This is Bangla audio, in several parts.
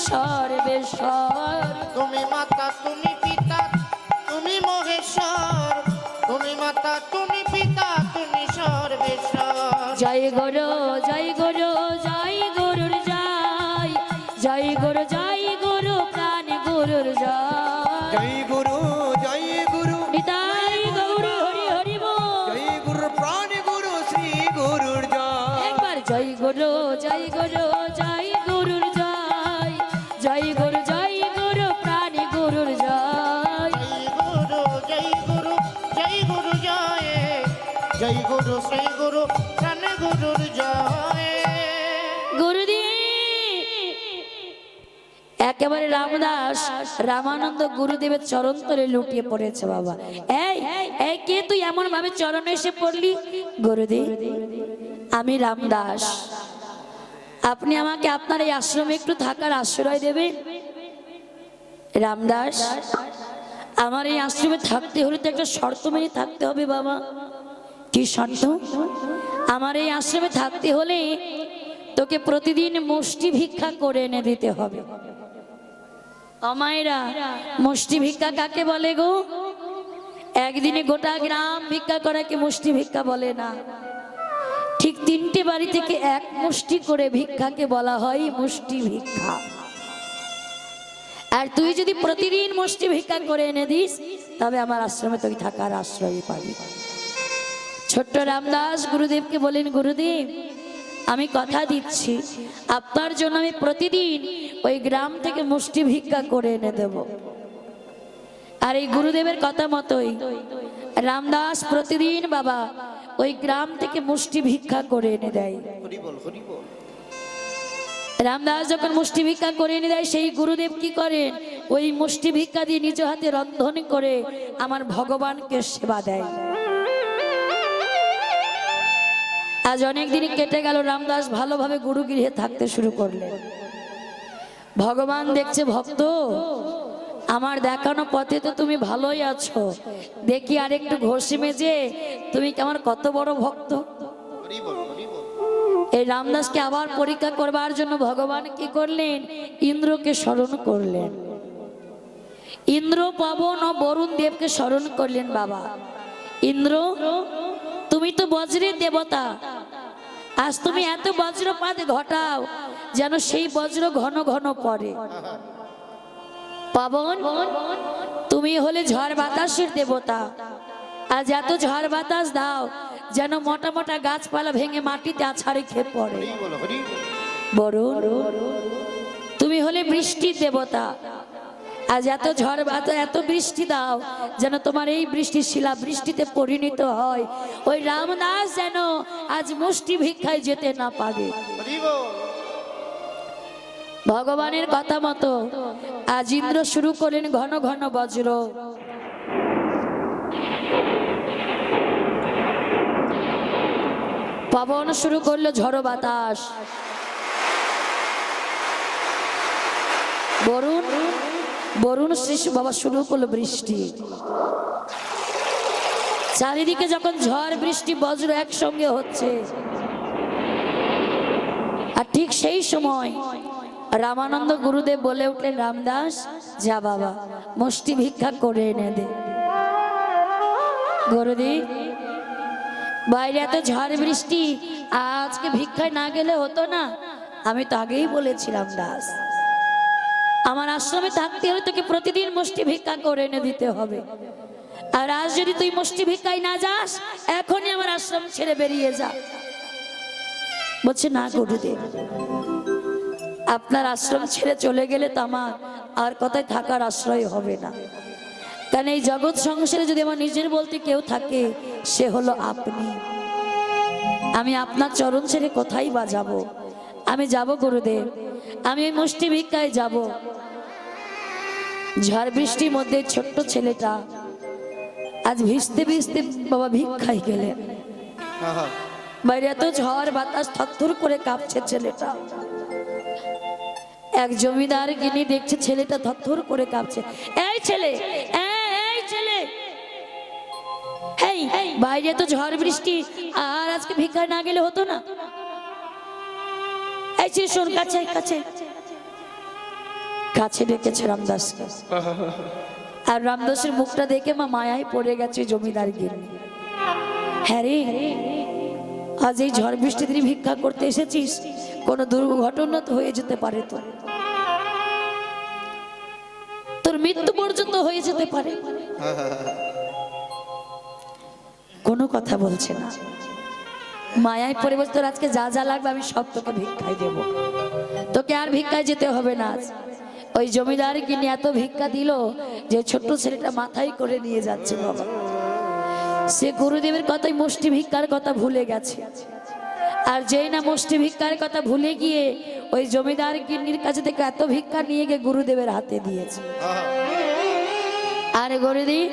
সর্বেশ্বর। তুমি মাতা তুমি পিতা তুমি মহেশ্বর, তুমি মাতা তুমি পিতা তুমি সর্বেশ্বর। জয় গুরু জয় গুরু জয় গুরুর জয়, জয় গুরু প্রাণ গুরুর জয়। জয় গুরু জয় গুরু নিতাই গৌর হরি হরি বল। জয় গুরু প্রাণ গুরু শ্রী গুরুর জয়। একবার জয় গুরু জয় গুরুর জয়, জয় গুরু প্রাণ গুরুর জয়। জয় গুরু জয় গুরু জয়, জয় গুরু শ্রী গুরু প্রাণ গুরুর জয়। গুরুদেব একেবারে রামদাস রামানন্দ গুরুদেবের চরণ তলে লুটিয়ে পড়েছে। বাবা এই এই কে তুই এমন ভাবে চরণে এসে পড়লি? গুরুদেব আমি রামদাস, আপনি আমাকে আপনার এই আশ্রমে একটু থাকার আশ্রয় দেবেন? রামদাস আমার এই আশ্রমে থাকতে হলে তো একটা শর্ত মেনে থাকতে হবে। বাবা কি শর্ত? আমার এই আশ্রমে থাকতে হলে তোকে প্রতিদিন মুষ্টি ভিক্ষা করে এনে দিতে হবে। অমায়েরা মুষ্টি ভিক্ষা কাকে বলে গো? একদিনে গোটা গ্রাম ভিক্ষা করাকে মুষ্টি ভিক্ষা বলে না, ঠিক 3টে বাড়ি থেকে এক মুষ্টি করে ভিক্ষাকে বলা হয় মুষ্টি ভিক্ষা। আর তুই যদি প্রতিদিন মুষ্টি ভিক্ষা করে এনে দিস তবে আমার আশ্রমে তুই থাকার আশ্রয় পাবি। ছোট্ট রামদাস গুরুদেবকে বলেন, গুরুদেব আমি কথা দিচ্ছি আপনার জন্য আমি প্রতিদিন ওই গ্রাম থেকে মুষ্টি ভিক্ষা করে এনে দেব। আর এই গুরুদেবের কথা মতোই রামদাস প্রতিদিন বাবা ওই গ্রাম থেকে মুষ্টি ভিক্ষা করে এনে দেয়। হরি বল হরি বল। রামদাস যখন মুষ্টি ভিক্ষা করে এনে দেয়, সেই গুরুদেব কি করেন? ওই মুষ্টি ভিক্ষা দিয়ে নিজ হাতে রন্ধন করে আমার ভগবানকে সেবা দেয়। আজ অনেক দিন কেটে গেল, রামদাস ভালোভাবে গুরুগৃহে থাকতে শুরু করলেন। ভগবান দেখছে ভক্ত আমার দেখানো পথে তো তুমি ভালোই আছো, দেখি আর একটু ঘষি মেজে তুমি কেমন কত বড় ভক্ত। হরি বল হরি বল। এই রামদাসকে আবার পরীক্ষা করবার জন্য ভগবান কি করলেন? ইন্দ্রকে স্মরণ করলেন। ইন্দ্র পবন ও বরুণ দেবকে স্মরণ করলেন। বাবা ইন্দ্র তুমি তো বজ্রের দেবতা, আজ তুমি এত বজ্রপাত ঘটাও যেন সেই বজ্র ঘন ঘন পড়ে। পবন তুমি হলে ঝড় বাতাসের দেবতা, আজ এত ঝড় বাতাস দাও যেন মোটা মোটা গাছপালা ভেঙে মাটিতে আছাড়ে খেয়ে পড়ে। হরি বল হরি বল। বরুণ তুমি হলে বৃষ্টির দেবতা, আজ এত ঝড় বাতাস এত বৃষ্টি দাও যেন তোমার এই বৃষ্টি শিলা বৃষ্টিতে পরিণত হয়, ওই রামদাস যেন আজ মুষ্টি ভিক্ষায় যেতে না পারে। হরি বল। ভগবানের কথা মতো আজ ইন্দ্র শুরু করলেন ঘন ঘন বজ্র। পবন শুরু করলো ঝড় বাতাস। বরুণ শিশু বাবা শুরু করলো বৃষ্টি। চারিদিকে যখন ঝড় বৃষ্টি বজ্র একসঙ্গে হচ্ছে, আর ঠিক সেই সময় রামানন্দ গুরুদেব বলে উঠলেন, রামদাস যা বাবা মুষ্টি ভিক্ষা করে এনে দে। গুরুদেব বাইরে এত ঝড় বৃষ্টি, আজকে ভিক্ষায় না গেলে হতো না? আমি তো আগেই বলেছিলাম দাস আমার আশ্রমে থাকতে হলে তোকে প্রতিদিন মুষ্টি ভিক্ষা করে এনে দিতে হবে, আর আজ যদি তুই মুষ্টি ভিক্ষায় না যাস এখনই আমার আশ্রম ছেড়ে বেরিয়ে যা। বলছে না গুরুদেব, আপনার আশ্রম ছেড়ে চলে গেলে তো আমার আর কোথায় থাকার আশ্রয় হবে না, কারণ এই জগৎ সংসারে যদি আমার নিজের বলতে কেউ থাকে সে হলো আপনি। আমি আপনার চরণ ছেড়ে কোথায় বা যাব? আমি যাব গুরুদেব, আমি ওই মুষ্টি ভিক্ষায় যাব। ঝড় বৃষ্টির মধ্যে ছোট্ট ছেলেটা আজ ভিজতে ভিজতে বাবা ভিক্ষায় গেলেন। বাইরে এত ঝড় বাতাস, থরথর করে কাঁপছে ছেলেটা। এক জমিদার গিনি দেখছে ছেলেটা থরথর করে কাঁপছে। এই ছেলে, এই ছেলে, এই বাইরে তো ঝড় বৃষ্টি, আর আজকে ভিক্ষায় না গেলে হতো না? এই ছেলে শোন, কাছে কাছে কাছে ডেকেছে রামদাসকে। আর রামদাসের মুখটা দেখে মা মায়ায় পড়ে গেছে জমিদার গিন্নি। হ্যাঁ রে, আজ এই ঝড় বৃষ্টিতে ভিক্ষা করতে এসেছিস, কোনো দুর্ঘটনা তো হয়ে যেতে পারে, তোর মৃত্যু পর্যন্ত হয়ে যেতে পারে। কোনো কথা বলছে না, মায়ায় পড়ে বলছে তোর আজকে যা যা লাগবে আমি সব তোকে ভিক্ষায় দেব, তোকে আর ভিক্ষায় যেতে হবে না। ওই জমিদার কিনে এত ভিক্ষা দিল যে ছোট্ট ছেলেটা মাথায় করে নিয়ে যাচ্ছে বাবা। সে গুরুদেবের কথাই মুষ্টি ভিক্ষার কথা ভুলে গেছে। আর যেই না মুষ্টি ভিক্ষার কথা ভুলে গিয়ে ওই জমিদার গিন্নির কাছে থেকে এত ভিক্ষা নিয়ে গিয়ে গুরুদেবের হাতে দিয়েছে। আর গুরুদেব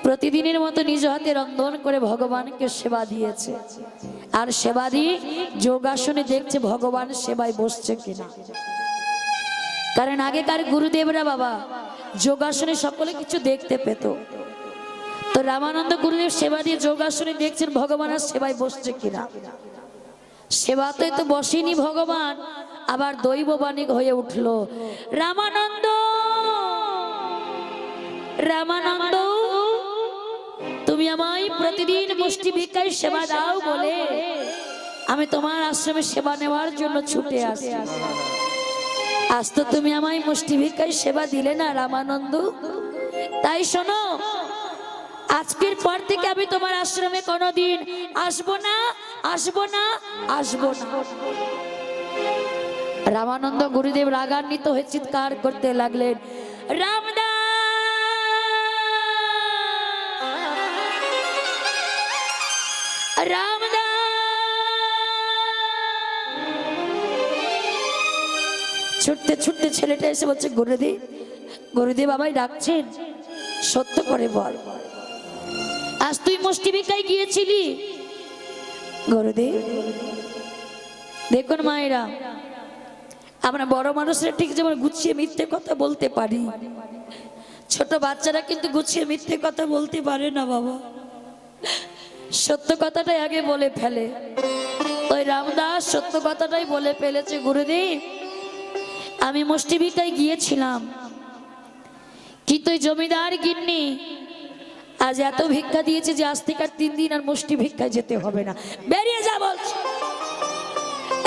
প্রতিদিনের মতো নিজ হাতে রন্ধন করে ভগবানকে সেবা দিয়েছে। আর সেবা দিয়ে যোগাসনে দেখছে ভগবান সেবায় বসছে কিনা। কারণ আগেকার গুরুদেবরা বাবা যোগাসনে সকলে কিছু দেখতে পেত। তো রামানন্দ গুরুদেব সেবা দিয়ে যোগাসনে দেখছেন ভগবান আর সেবায় বসছে কিনা। সেবাতে তো বসেনি ভগবান, আবার দৈববাণী হয়ে উঠল, রামানন্দ রামানন্দ তুমি আমায় প্রতিদিন মুষ্টি ভিক্ষায় সেবা দাও বলে আমি তোমার আশ্রমে সেবা নেওয়ার জন্য ছুটে আসি। আজ তো তুমি আমায় মুষ্টি ভিক্ষায় সেবা দিলে না রামানন্দ, তাই শোনো আজকের পর থেকে আমি তোমার আশ্রমে কোনোদিন আসবো না, আসবো না, আসবো না। রামানন্দ গুরুদেব রাগান্বিত হয়ে চিৎকার করতে লাগলেন, রামদা রামদা। ছুটতে ছুটতে ছেলেটা এসে বলছে, গুরুদেব গুরুদেব আমায় ডাকছেন, সত্য করে বল আজ তুই মুষ্টি ভিক্ষায় গিয়েছিলি? গুরুদেব দেখুন মায়েরা, আমরা বড় মানুষরা ঠিক যেমন গুছিয়ে মিথ্যে কথা বলতে পারি, ছোট বাচ্চারা কিন্তু গুছিয়ে মিথ্যে কথা বলতে পারে না বাবা। সত্য কথাটাই আগে বলে ফেলে। ওই রামদাস সত্য কথাটাই বলে ফেলেছে, গুরুদেব আমি মুষ্টি ভিক্ষায় গিয়েছিলাম, কিন্তু ওই জমিদার গিন্নি আজ এত ভিক্ষা দিয়েছে যে আজ থেকে আর 3 দিন আর মুষ্টি ভিক্ষায় যেতে হবে না। বেরিয়ে যা বলছি,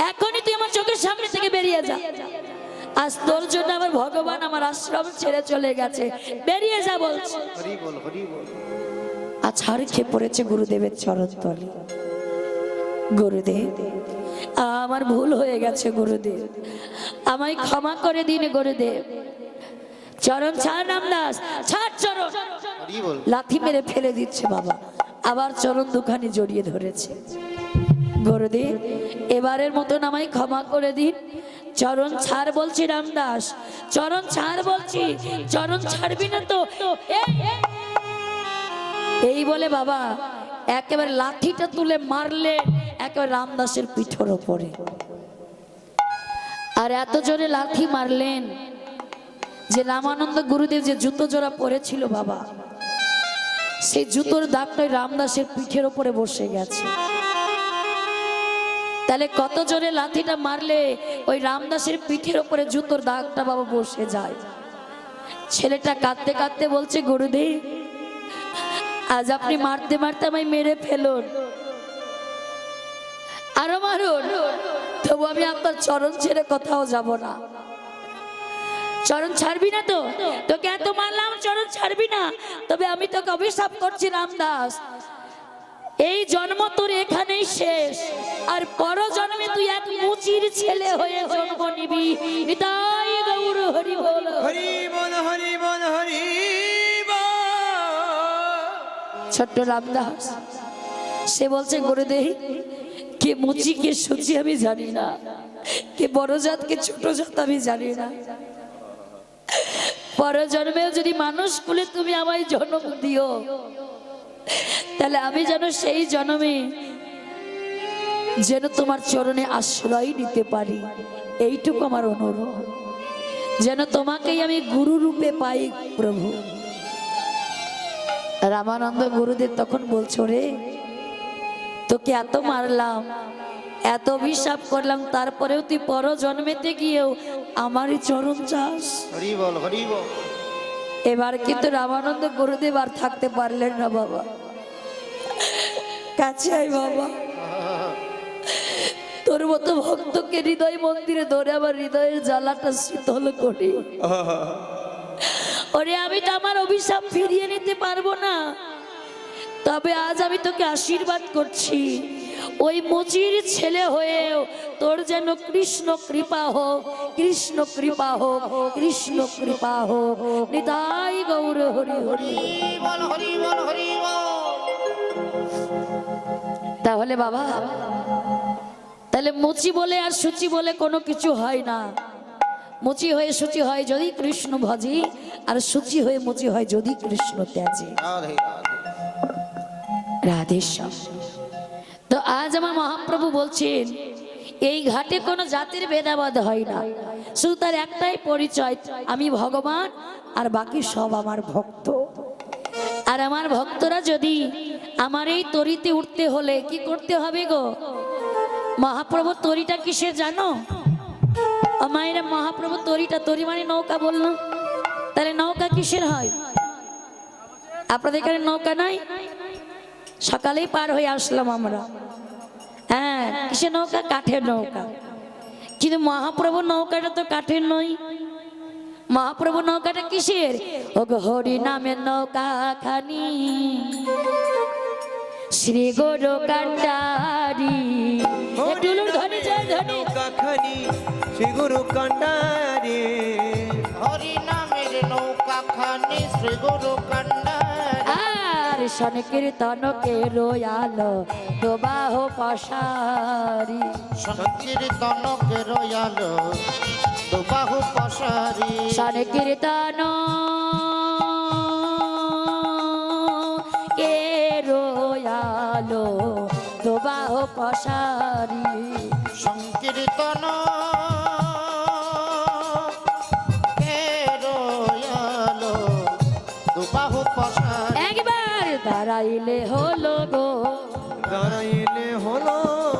এখনই তুই আমার চোখের সামনে থেকে বেরিয়ে যা। আজ তোর জন্য আমার ভগবান আমার আশ্রম ছেড়ে চলে গেছে, বেরিয়ে যা বলছি। আছাড় খেয়ে পড়েছে গুরুদেবের চরণ তলে। গুরুদেব আমার ভুল হয়ে গেছে, গুরুদেব আমায় ক্ষমা করে দিন গুরুদেব। চরণ ছাড় রামদাস, ছাড় চরণ। লাথি মেরে ফেলে দিচ্ছে বাবা, আবার চরণ দুখানি জড়িয়ে ধরেছে। গুরুদেব এবারের মতন আমায় ক্ষমা করে দিন, চরণ ছাড় বলছি রামদাস, চরণ ছাড় বলছি, চরণ ছাড়বি না তো? এই বলে বাবা একেবারে লাঠিটা তুলে মারলে একেবারে রামদাসের পিঠের ওপরে। আর এত জোরে লাঠি মারলেন যে রামানন্দ গুরুদেব যে জুতো জোড়া পরেছিল বাবা, সেই জুতোর দাগটাই রামদাসের পিঠের ওপরে বসে গেছে। তাহলে কত জোরে লাঠিটা মারলে ওই রামদাসের পিঠের ওপরে জুতোর দাগটা বাবা বসে যায়। ছেলেটা কাঁদতে কাঁদতে বলছে, গুরুদেব আজ আপনি মারতে মারতে আমায় মেরে ফেলুন, আরো মারুন, তবু আমি আপনার চরণ ছেড়ে কোথাও যাব না। চরণ ছাড়বি না তো? তোকে এত মারলাম, চরণ ছাড়বি না? তবে আমি তোকে অভিশাপ করছি রামদাস, এই জন্ম তোর এখানেই শেষ, আর পর জন্মে তুই এক মুচির ছেলে হয়ে জন্ম নিবি। নিতাই গৌর হরি বল, হরি বল, হরি বল, হরি বল। ছোট্ট রামদাস সে বলছে, গুরুদেব কে মুচি কে সুচি আমি জানি না, কে বড় জাত কে ছোট জাত আমি জানি না। পর জন্মেও যদি মানুষ কুলে তুমি আমায় জন্ম দিও, তাহলে আমি যেন সেই জন্মে যেন তোমার চরণে আশ্রয় নিতে পারি, এইটুকু আমার অনুরোধ, যেন তোমাকেই আমি গুরু রূপে পাই প্রভু। রামানন্দ গুরুদেব তখন বলছো, রে তোকে এত মারলাম, এত অভিশাপ করলাম, তারপরেও তুই পর জন্মেতে গিয়েও আমারই চরণ চাস। হরি বল হরি বল। এবার কিন্তু রামানন্দ গুরুদেব আর থাকতে পারলেন না। বাবা কাছে আয় বাবা, তোর মতো ভক্তকে হৃদয় মন্দিরে ধরে আমার হৃদয়ের জ্বালাটা শীতল করি। ওরে আমি তো আমার অভিশাপ ফিরিয়ে নিতে পারবো না, তবে আজ আমি তোকে আশীর্বাদ করছি, ওই মুচির ছেলে হয়েও তোর যেন কৃষ্ণ কৃপা হোক, কৃষ্ণ কৃপা হোক, কৃষ্ণ কৃপা হোক। নিতাই গৌর হরি হরি। হরি বল হরি বল হরি বল। তাহলে বাবা, তাহলে মুচি বলে আর সূচি বলে কোনো কিছু হয় না। মুচি হয়ে সূচি হয় যদি কৃষ্ণ ভজি, আর সূচি হয়ে মুচি হয় যদি কৃষ্ণ ত্যাজি। রাধে রাধে। রাধেশ্যাম। তো আজ আমার মহাপ্রভু বলছেন এই ঘাটে কোনো জাতির ভেদাভেদ হয় না, শুধু তার একটাই পরিচয়, আমি ভগবান আর বাকি সব আমার ভক্ত। আর আমার ভক্তরা যদি আমার এই তরিতে উঠতে হলে কি করতে হবে গো? মহাপ্রভু তরিটা কিসের জানো? মায়েরা মহাপ্রভু তরিটা, তরি মানে নৌকা বললো, তাহলে নৌকা কিসের হয়? আপনাদের এখানে নৌকা নাই? সকালেই পার হয়ে আসলাম আমরা। হ্যাঁ, কিসের নৌকা? কাঠের নৌকা। কিন্তু মহাপ্রভু নৌকাটা তো কাঠের নয়। মহাপ্রভু নৌকাটা কিসের? ও গো হরি নামের নৌকা খানি, শ্রী গুরু কান্ডারি। একটু ধনী জয় ধনী। কাখানি শ্রী গুরু কান্ডারে। হরি নামের নৌকা খানি শ্রী গুরু কান্ডারি। আর সংকীর্তন কে রয়ালো দোবাহ পশারি। সংকীর্তন কে রয়ালো দুবাহু পশারি। সংকীর্তন কে রয়ালো দোবাহ পশারি। সংকীর্তন কে রয়ালো দুবাহু পশারি। একবার দাঁড়াইলে হলো গো, দাঁড়াই